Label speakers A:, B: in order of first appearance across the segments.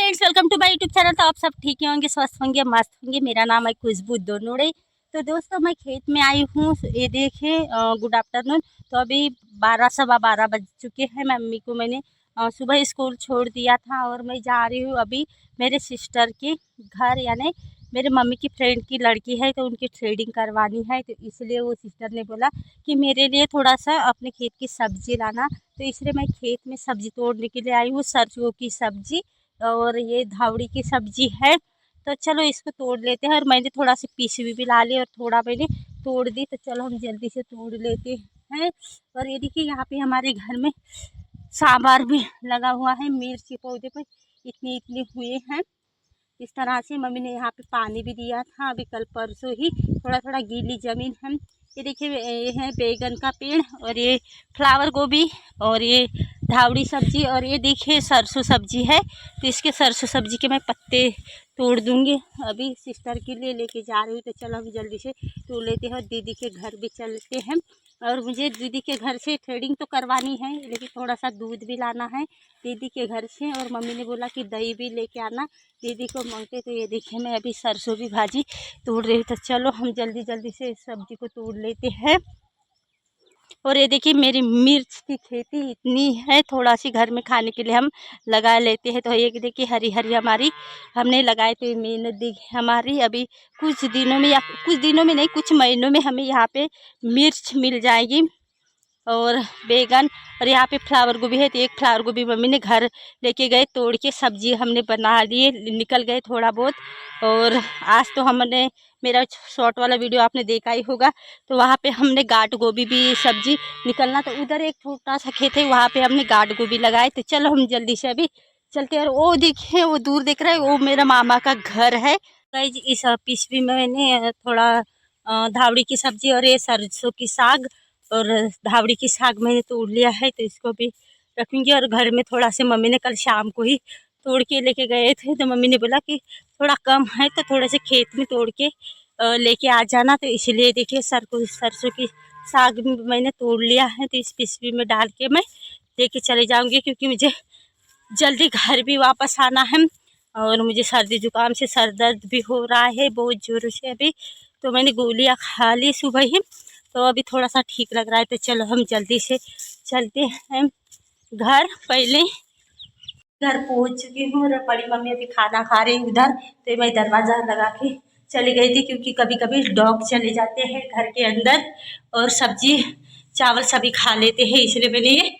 A: Friends, welcome to my YouTube channel. तो आप सब ठीक होंगे, स्वस्थ होंगे, मस्त होंगे। मेरा नाम है खुशबू दोनोड़े। तो दोस्तों, मैं खेत में आई हूँ। ये देखिए, गुड आफ्टरनून। तो अभी 12 सवा 12 बज चुके हैं। मम्मी को मैंने सुबह स्कूल छोड़ दिया था और मैं जा रही हूँ अभी मेरे सिस्टर के घर, यानी मेरे मम्मी की फ्रेंड की लड़की है, तो उनकी थ्रेडिंग करवानी है। तो इसलिए वो सिस्टर ने बोला कि मेरे लिए थोड़ा सा अपने खेत की सब्ज़ी लाना। तो इसलिए मैं खेत में सब्ज़ी तोड़ने के लिए आई हूँ। सरसों की सब्ज़ी और ये धावड़ी की सब्ज़ी है। तो चलो इसको तोड़ लेते हैं। और मैंने थोड़ा सी पीसी भी ला ली और थोड़ा मैंने तोड़ दी। तो चलो हम जल्दी से तोड़ लेते हैं। और ये देखिए, यहाँ पे हमारे घर में सांबार भी लगा हुआ है। मिर्च के पौधे पर इतने इतने हुए हैं। इस तरह से मम्मी ने यहाँ पे पानी भी दिया था अभी कल परसों ही। थोड़ा थोड़ा गीली ज़मीन है। ये देखिए, ये है बैगन का पेड़ और ये फ्लावर गोभी और ये धावड़ी सब्जी और ये देखिए सरसों सब्जी है। तो इसके सरसों सब्जी के मैं पत्ते तोड़ दूँगी। अभी सिस्टर के लिए लेके जा रही हूँ। तो चलो हम जल्दी से तोड़ लेते हैं और दीदी के घर भी चलते हैं। और मुझे दीदी के घर से थ्रेडिंग तो करवानी है, लेकिन थोड़ा सा दूध भी लाना है दीदी के घर से। और मम्मी ने बोला कि दही भी लेके आना दीदी को मांगते। तो ये देखिए, मैं अभी सरसों भी भाजी तोड़ रही हूँ। तो चलो हम जल्दी जल्दी से इस सब्जी को तोड़ लेते हैं। और ये देखिए, मेरी मिर्च की खेती इतनी है, थोड़ा सी घर में खाने के लिए हम लगा लेते हैं। तो ये देखिए, हरी हरी हमारी हमने लगाए। तो ये मेहनत दी हमारी अभी कुछ दिनों में, या कुछ दिनों में नहीं, कुछ महीनों में हमें यहाँ पे मिर्च मिल जाएगी। और बैगन और यहाँ पे फ्लावर गोभी है। तो एक फ्लावर गोभी मम्मी ने घर लेके गए तोड़ के, सब्जी हमने बना लिए, निकल गए थोड़ा बहुत। और आज तो हमने, मेरा शॉर्ट वाला वीडियो आपने देखा ही होगा, तो वहाँ पे हमने गाट गोभी भी सब्जी निकलना। तो उधर एक छोटा सा खेत है, वहाँ पे हमने गाट गोभी लगाए। तो चलो हम जल्दी से अभी चलते हैं। और वो देखिए, वो दूर दिख रहा है, वो मेरा मामा का घर है। गाइस, इस पिछवी में मैंने थोड़ा धावड़ी की सब्जी और ये सरसों की साग और धावड़ी की साग मैंने तोड़ लिया है। तो इसको भी रखूँगी। और घर में थोड़ा से मम्मी ने कल शाम को ही तोड़ के लेके गए थे। तो मम्मी ने बोला कि थोड़ा कम है तो थोड़े से खेत में तोड़ के लेके आ जाना। तो इसलिए देखिए, सरसों की साग मैंने तोड़ लिया है। तो इस पिसवी में डाल के मैं लेके चले जाऊँगी, क्योंकि मुझे जल्दी घर भी वापस आना है। और मुझे सर्दी जुकाम से सर दर्द भी हो रहा है बहुत ज़ोरों से अभी। तो मैंने गोलियाँ खा ली सुबह ही, तो अभी थोड़ा सा ठीक लग रहा है। तो चलो हम जल्दी से चलते हैं घर। पहले घर पहुंच चुकी हूँ और बड़ी मम्मी अभी खाना खा रही उधर। तो मैं दरवाज़ा लगा के चली गई थी, क्योंकि कभी कभी डॉग चले जाते हैं घर के अंदर और सब्जी चावल सभी खा लेते हैं। इसलिए मैंने ये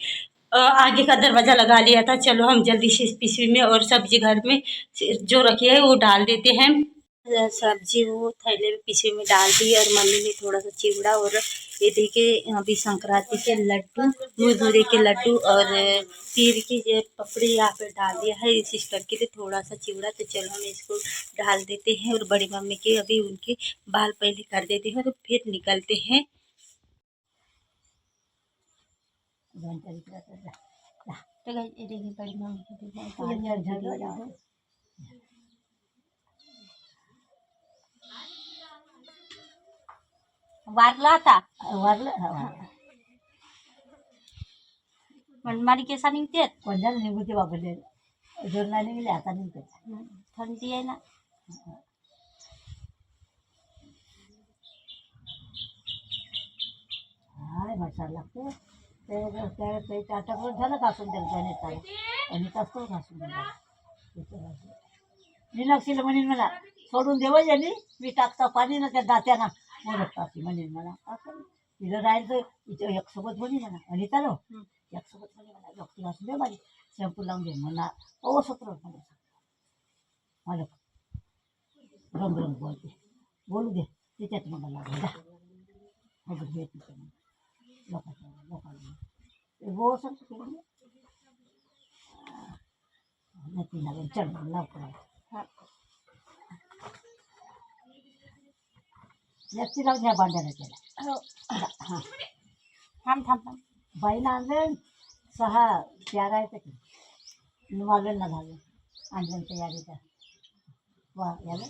A: आगे का दरवाज़ा लगा लिया था। चलो हम जल्दी से इस पिशवी में और सब्जी घर में जो रखी है वो डाल देते हैं। सब्जी वो थैले में पीछे में डाल दी। और मम्मी ने थोड़ा सा चिवड़ा और ये देखिए अभी संक्रांति के लड्डू, मुरमुरे के लड्डू और तीर की ये पपड़ी यहाँ पे डाल दिया है सिस्टर के लिए थोड़ा सा चिवड़ा। तो चलो हम इसको डाल देते हैं। और बड़ी मम्मी के अभी उनके बाल पहले कर देते हैं और फिर निकलते हैं। बड़ी मम्मी वारला था, मनमारी कैसा निघते कोणत्या निघते वापरले जोरला निघले आता निघते थंडी आहे ना. हाय मसाला लागते ते टाटावर झालं घासून त्याला नेता आणि कसं घासून दिलं मीनाक्षीला म्हणेन मला सोडून देव यांनी मी टाकता पाणी ना त्या दात्याना मोडत टाकी म्हणेन मला असं तिला राहायचं तिच्या एकसोबत म्हणे म्हणा अनितालो एकसोबत म्हणे म्हणा डॉक्टर घासून दे माझी शॅम्पू लावून दे म्हणा ओ सत्र मला रंग रंग बोलते बोलू दे तिच्यात मला लागेल जा मग भेट लोकांना वो सब नक्की लागेल चल लवकर व्यक्ती लावून ह्या भांड्याला केला हां थांब थांब थांब बाईला आणले 6 4 आहेत की मागेल ना झालं आणलं तयारीचा वा याला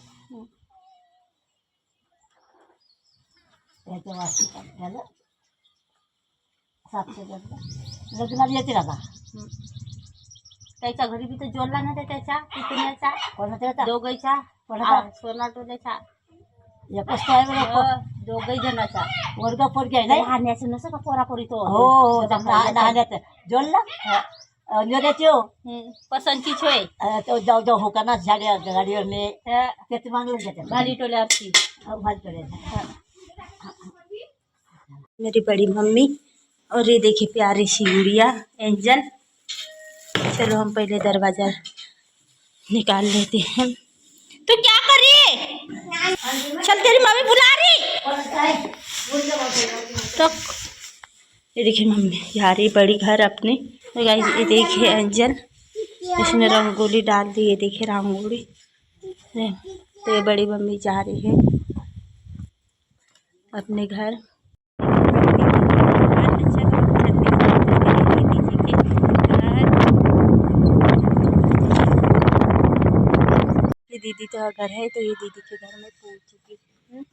A: त्याच्या वास्तू याला 700 लग्नाला येतील आता त्याच्या घरी बी तर जोडला ना त्याच्या पितण्याचा
B: कोणाचा
A: दोघांचा
B: कोणाचा
A: सोनाटोल्याचा
B: एकच तो आहे बरं.
A: दोघही जणाचा
B: वर्ग पोरगी आहे नाही
A: लहान्याचं नसं का पोरापोरी तो
B: हो हो लहान्यात जोडला निघायची हो
A: पसंतीच होय
B: तो जाऊ जाऊ हो का ना झाड्या गाडीवर ने त्याचे मागलं त्याच्या
A: भाली टोल्यावरची
B: भाजी टोल्या
A: मेरी बड़ी मम्मी और ये देखिए प्यारी सी गुड़िया एंजल। चलो हम पहले दरवाजा निकाल लेते हैं। तू क्या कर रही है? चल तेरी मम्मी बुला रही। तो ये देखिए मम्मी जा रही बड़ी घर अपने। तो गाइस ये देखिए एंजल इसने रंगोली डाल दी। ये देखिए रंगोली। तो ये बड़ी मम्मी जा रही है अपने घर। ये दीदी का घर है तो ये दीदी के घर में पहुंच चुकी हूँ।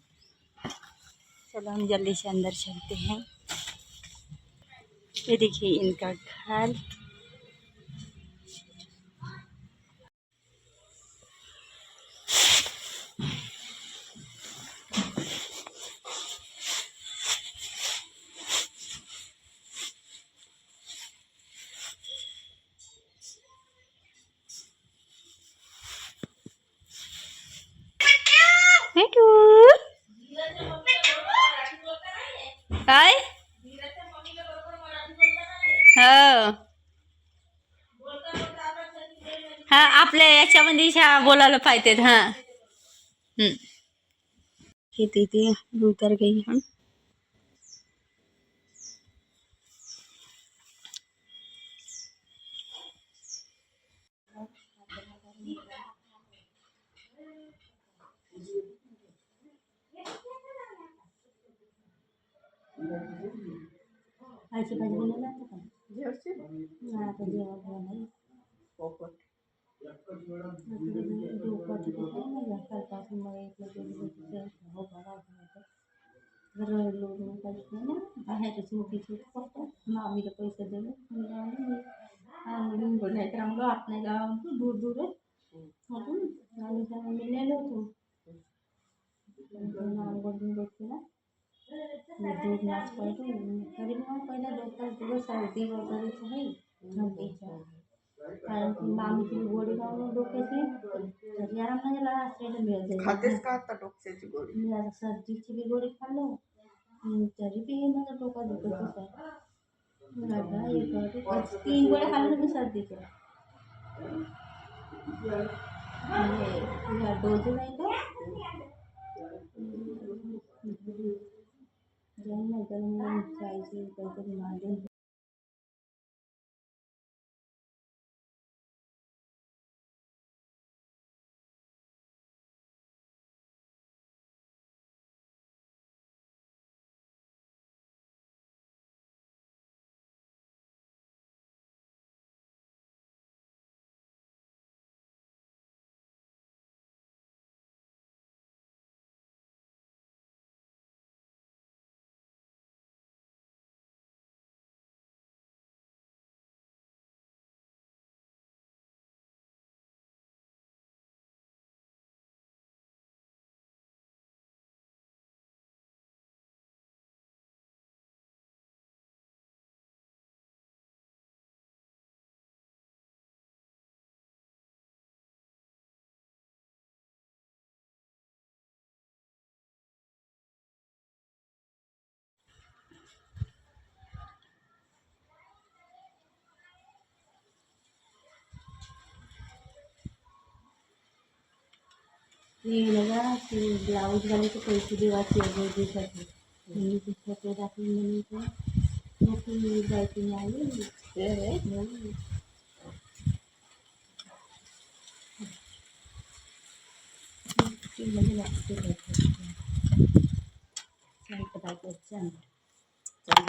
A: चलो हम जल्दी से अंदर चलते हैं। ये देखिए इनका घर। काय हा आपल्या याच्यामध्ये बोलायला पाहिजेत। हाँ ये दीदी उतर गई हम। भाजी भाजी बनवला का हा तर जेवण बनवलं पोपट कालपासून मला इथलं हो बघा घर लोक ना बाहेरच मोठी सूट करतात मामीला पैसे दिले नाही तर आम्हाला आत नाही गावातून दूर दूर आहे आम्ही नेलो होतो बघते ना दूध नाच पडतो तरी मग पहिला 2-4 दिवस सर्दी वगैरेच आहे थंडीच्या कारण की मामीची गोळी लावून डोक्याची तरी आराम नाही झाला असलेलं मिळत खातेच का आता डोक्याची गोळी मी आता सर्दीची बी गोळी खाल्लो तरी बी माझं डोकं दुखतच आहे 3 गोळ्या खाल्ल्या मी सर्दीच्या डोज नाही का जायचे काहीतरी मांडून लगा कि ब्लाउज वाले को पैसे दिवाची है दिवसाची दुसऱ्याकडे दाखवून म्हणून जायची नाही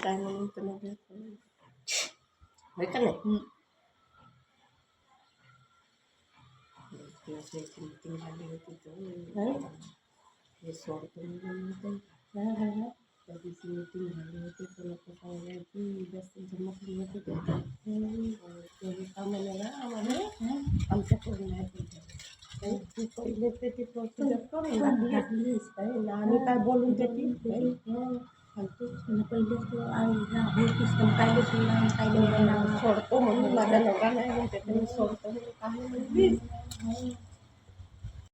A: काय म्हणून तुला का नाही मीटिंग झाली होती तर हे सोडतो
C: तभी से मीटिंग भरने होती तो लोग को कहेंगे कि 10 दिन जमा करने होते तो और जो भी काम मिलेगा हमारे हमसे करना है तू कोई लेते थे तो जब करेंगे प्लीज भाई नानी का बोलूँ देती भाई फालतू पहले तो आएगा अभी किस कम पहले सुना पहले छोड़ तो मम्मी मदन होगा मैं कहते छोड़ तो कहानी प्लीज।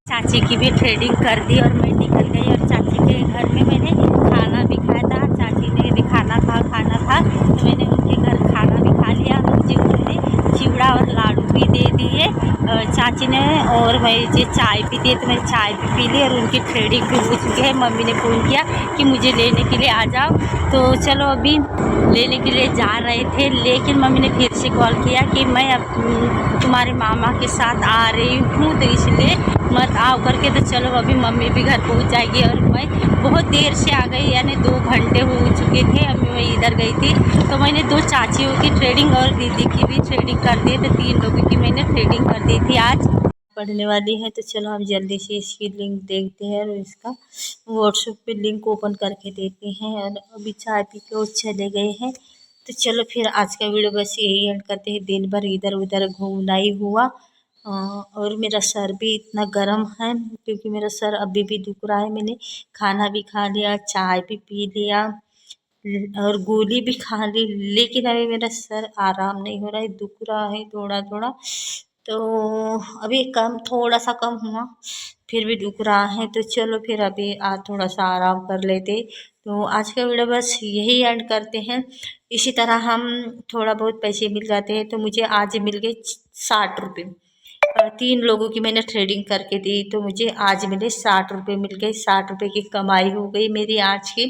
A: चाची की भी ट्रेडिंग कर दी और मैं निकल गई। और चाची के घर में मैंने खाना भी खाया था, चाची ने भी खाना था तो मैंने उनके घर खाना भी खा लिया। मुझे उन्होंने चिवड़ा और लाडू भी दे दिए चाची ने, और मैं जो चाय भी दी तो मैं चाय भी पी ली। और उनकी ट्रेडिंग भी हो चुकी है। मम्मी ने फ़ोन किया कि मुझे लेने के लिए आ जाओ, तो चलो अभी लेने के लिए जा रहे थे। लेकिन मम्मी ने फिर से कॉल किया कि मैं अब तुम्हारे मामा के साथ आ रही हूँ, तो इसलिए मत आओ करके। तो चलो अभी मम्मी भी घर पहुँच जाएगी। और मैं बहुत देर से आ गई, यानी 2 घंटे हो चुके थे। अभी मैं इधर गई थी तो मैंने 2 चाचियों की ट्रेडिंग और दीदी की भी ट्रेडिंग कर दी, तो 3 लोगों की मैंने ट्रेडिंग कर दी थी। आज पढ़ने वाली है, तो चलो हम जल्दी से इसकी लिंक देखते हैं और इसका व्हाट्सएप पे लिंक ओपन करके देते हैं। और अभी चाय पी के वो चले गए हैं। तो चलो फिर आज का वीडियो बस यही एंड करते हैं। दिन भर इधर उधर घूमना ही हुआ और मेरा सर भी इतना गर्म है क्योंकि मेरा सर अभी भी दुख रहा है। मैंने खाना भी खा लिया, चाय भी पी लिया और गोली भी खा ली, लेकिन अभी मेरा सर आराम नहीं हो रहा है, दुख रहा है थोड़ा थोड़ा। तो अभी कम थोड़ा सा कम हुआ, फिर भी दुख रहा है। तो चलो फिर अभी आज थोड़ा सा आराम कर लेते। तो आज का वीडियो बस यही एंड करते हैं। इसी तरह हम थोड़ा बहुत पैसे मिल जाते हैं। तो मुझे आज मिल गए 60 रुपये। 3 लोगों की मैंने ट्रेडिंग करके दी, तो मुझे आज मिले 60 रुपये मिल गए। 60 रुपये की कमाई हो गई मेरी आज की।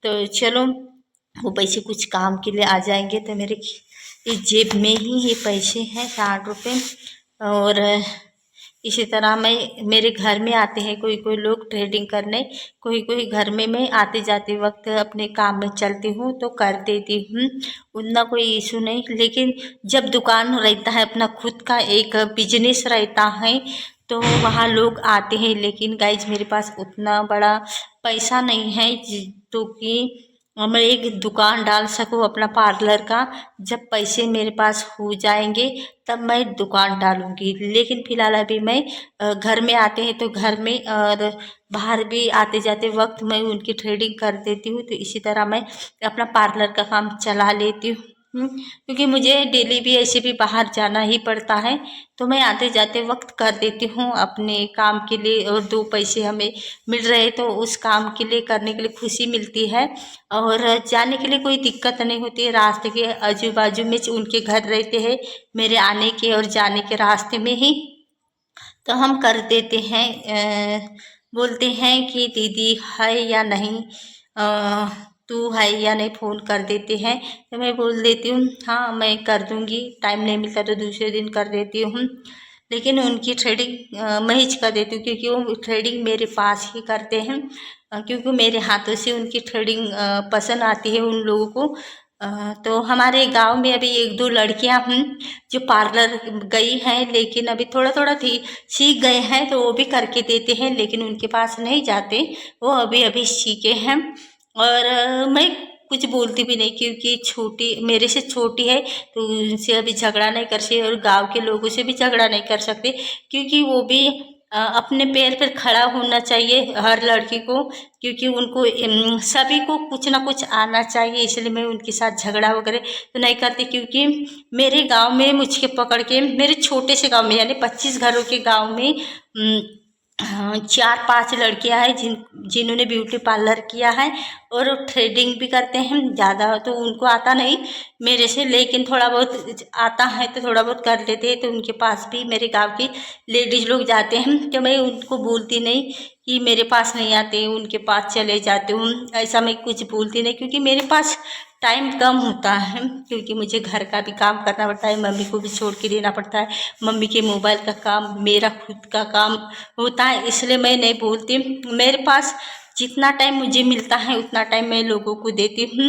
A: तो चलो वो पैसे कुछ काम के लिए आ जाएंगे। तो मेरे इस जेब में ही ये पैसे हैं 60 रुपये। और इसी तरह मैं मेरे घर में आते हैं कोई कोई लोग ट्रेडिंग करने, कोई कोई घर में मैं आते जाते वक्त अपने काम में चलती हूँ तो कर देती हूँ, उतना कोई इशू नहीं। लेकिन जब दुकान रहता है, अपना खुद का एक बिजनेस रहता है, तो वहाँ लोग आते हैं। लेकिन गाइज मेरे पास उतना बड़ा पैसा नहीं है तो कि मैं एक दुकान डाल सकूँ अपना पार्लर का। जब पैसे मेरे पास हो जाएंगे तब मैं दुकान डालूँगी। लेकिन फ़िलहाल अभी मैं घर में आते हैं तो घर में और बाहर भी आते जाते वक्त मैं उनकी ट्रेडिंग कर देती हूँ। तो इसी तरह मैं अपना पार्लर का काम चला लेती हूँ क्योंकि मुझे डेली भी ऐसे भी बाहर जाना ही पड़ता है। तो मैं आते जाते वक्त कर देती हूँ अपने काम के लिए, और 2 पैसे हमें मिल रहे तो उस काम के लिए करने के लिए खुशी मिलती है। और जाने के लिए कोई दिक्कत नहीं होती है। रास्ते के आजू बाजू में उनके घर रहते हैं, मेरे आने के और जाने के रास्ते में ही। तो हम कर देते हैं, बोलते हैं कि दीदी है या नहीं, तू है या नहीं, फ़ोन कर देते हैं। तो मैं बोल देती हूँ हाँ मैं कर दूँगी, टाइम नहीं मिलता तो दूसरे दिन कर देती हूँ। लेकिन उनकी ट्रेडिंग मैं ही कर देती हूँ क्योंकि वो ट्रेडिंग मेरे पास ही करते हैं, क्योंकि मेरे हाथों से उनकी ट्रेडिंग पसंद आती है उन लोगों को। तो हमारे गांव में अभी 1-2 लड़कियां जो पार्लर गई हैं, लेकिन अभी थोड़ा थोड़ा सीख गए हैं तो वो भी करके देते हैं, लेकिन उनके पास नहीं जाते, वो अभी अभी सीखे हैं। और मैं कुछ बोलती भी नहीं क्योंकि छोटी मेरे से छोटी है, तो उनसे अभी झगड़ा नहीं कर सकती और गांव के लोगों से भी झगड़ा नहीं कर सकते क्योंकि वो भी अपने पैर पर खड़ा होना चाहिए हर लड़की को, क्योंकि उनको सभी को कुछ ना कुछ आना चाहिए। इसलिए मैं उनके साथ झगड़ा वगैरह तो नहीं करती क्योंकि मेरे गांव में मुझे पकड़ के, मेरे छोटे से गांव में यानी 25 घरों के गांव में 4-5 लड़कियां हैं जिन्होंने ब्यूटी पार्लर किया है और थ्रेडिंग भी करते हैं। ज़्यादा तो उनको आता नहीं मेरे से, लेकिन थोड़ा बहुत आता है तो थोड़ा बहुत कर लेते हैं। तो उनके पास भी मेरे गांव की लेडीज लोग जाते हैं, तो मैं उनको बोलती नहीं कि मेरे पास नहीं आते, उनके पास चले जाती हूँ, ऐसा मैं कुछ बोलती नहीं क्योंकि मेरे पास टाइम कम होता है, क्योंकि मुझे घर का भी काम करना पड़ता है, मम्मी को भी छोड़ के देना पड़ता है, मम्मी के मोबाइल का काम, मेरा खुद का काम होता है, इसलिए मैं नहीं बोलती। मेरे पास जितना टाइम मुझे मिलता है उतना टाइम मैं लोगों को देती हूँ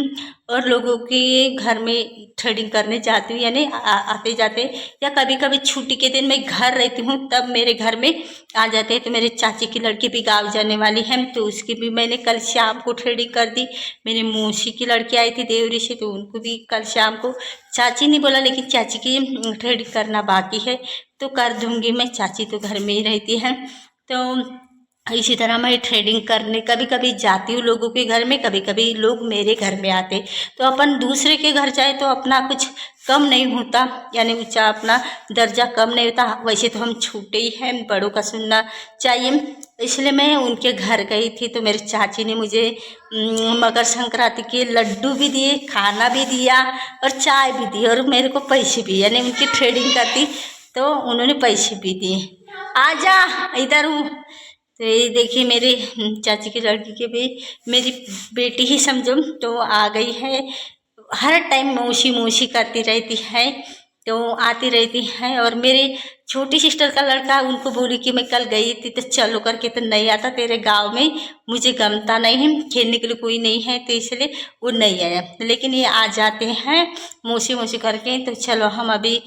A: और लोगों के घर में थ्रेडिंग करने जाती हूँ, यानी आते जाते, या कभी कभी छुट्टी के दिन मैं घर रहती हूँ तब मेरे घर में आ जाते हैं। तो मेरे चाची की लड़की भी गाँव जाने वाली है तो उसकी भी मैंने कल शाम को थ्रेडिंग कर दी। मेरी मौसी की लड़की आई थी देवरी से तो उनको भी कल शाम को, चाची नहीं बोला लेकिन चाची की थ्रेडिंग करना बाकी है तो कर दूँगी मैं, चाची तो घर में ही रहती है। तो इसी तरह मैं थ्रेडिंग करने कभी कभी जाती हूँ लोगों के घर में, कभी कभी लोग मेरे घर में आते। तो अपन दूसरे के घर जाए तो अपना कुछ कम नहीं होता, यानी ऊंचा अपना दर्जा कम नहीं होता। वैसे तो हम छोटे ही हैं, बड़ों का सुनना चाहिए, इसलिए मैं उनके घर गई थी। तो मेरी चाची ने मुझे मकर संक्रांति के लड्डू भी दिए, खाना भी दिया और चाय भी दी और मेरे को पैसे भी, यानी उनकी थ्रेडिंग करती तो उन्होंने पैसे भी दिए। आजा इधर हूँ। तो ये देखिए मेरी चाची की लड़की के भी, मेरी बेटी ही समझो तो आ गई है। हर टाइम मौसी मौसी करती रहती है तो आती रहती है। और मेरी छोटी सिस्टर का लड़का, उनको बोली कि मैं कल गई थी तो चलो करके, तो नहीं आता तेरे गांव में, मुझे गमता नहीं है, खेलने के लिए कोई नहीं है तो इसलिए वो नहीं आया। लेकिन ये आ जाते हैं मौसी मौसी करके। तो चलो हम अभी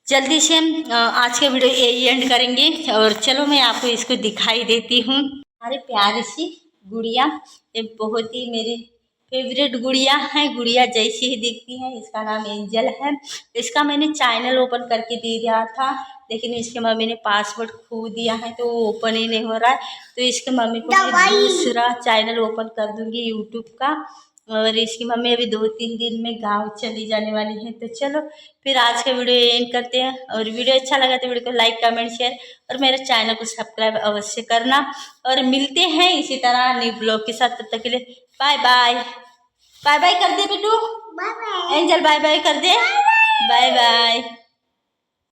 A: जल्दी से हम आज के वीडियो यही एंड करेंगे और चलो मैं आपको इसको दिखाई देती हूँ। हमारे प्यारी सी गुड़िया, ये बहुत ही मेरी फेवरेट गुड़िया है, गुड़िया जैसी ही दिखती है। इसका नाम एंजल है। इसका मैंने चैनल ओपन करके दे दिया था लेकिन इसके मम्मी ने पासवर्ड खो दिया है तो वो ओपन ही नहीं हो रहा है। तो इसके मम्मी को मैं दूसरा चैनल ओपन कर दूंगी यूट्यूब का। और इसकी मम्मी अभी 2-3 दिन में गांव चली जाने वाली है। तो चलो फिर आज का वीडियो एंड करते हैं। और वीडियो अच्छा लगा तो वीडियो को लाइक कमेंट शेयर और मेरे चैनल को सब्सक्राइब अवश्य करना। और मिलते हैं इसी तरह न्यू ब्लॉग के साथ, तब तक के लिए बाय बाय। बाय बाय कर दे बेटू, एंजल बाय बाय कर दे, बाय बाय।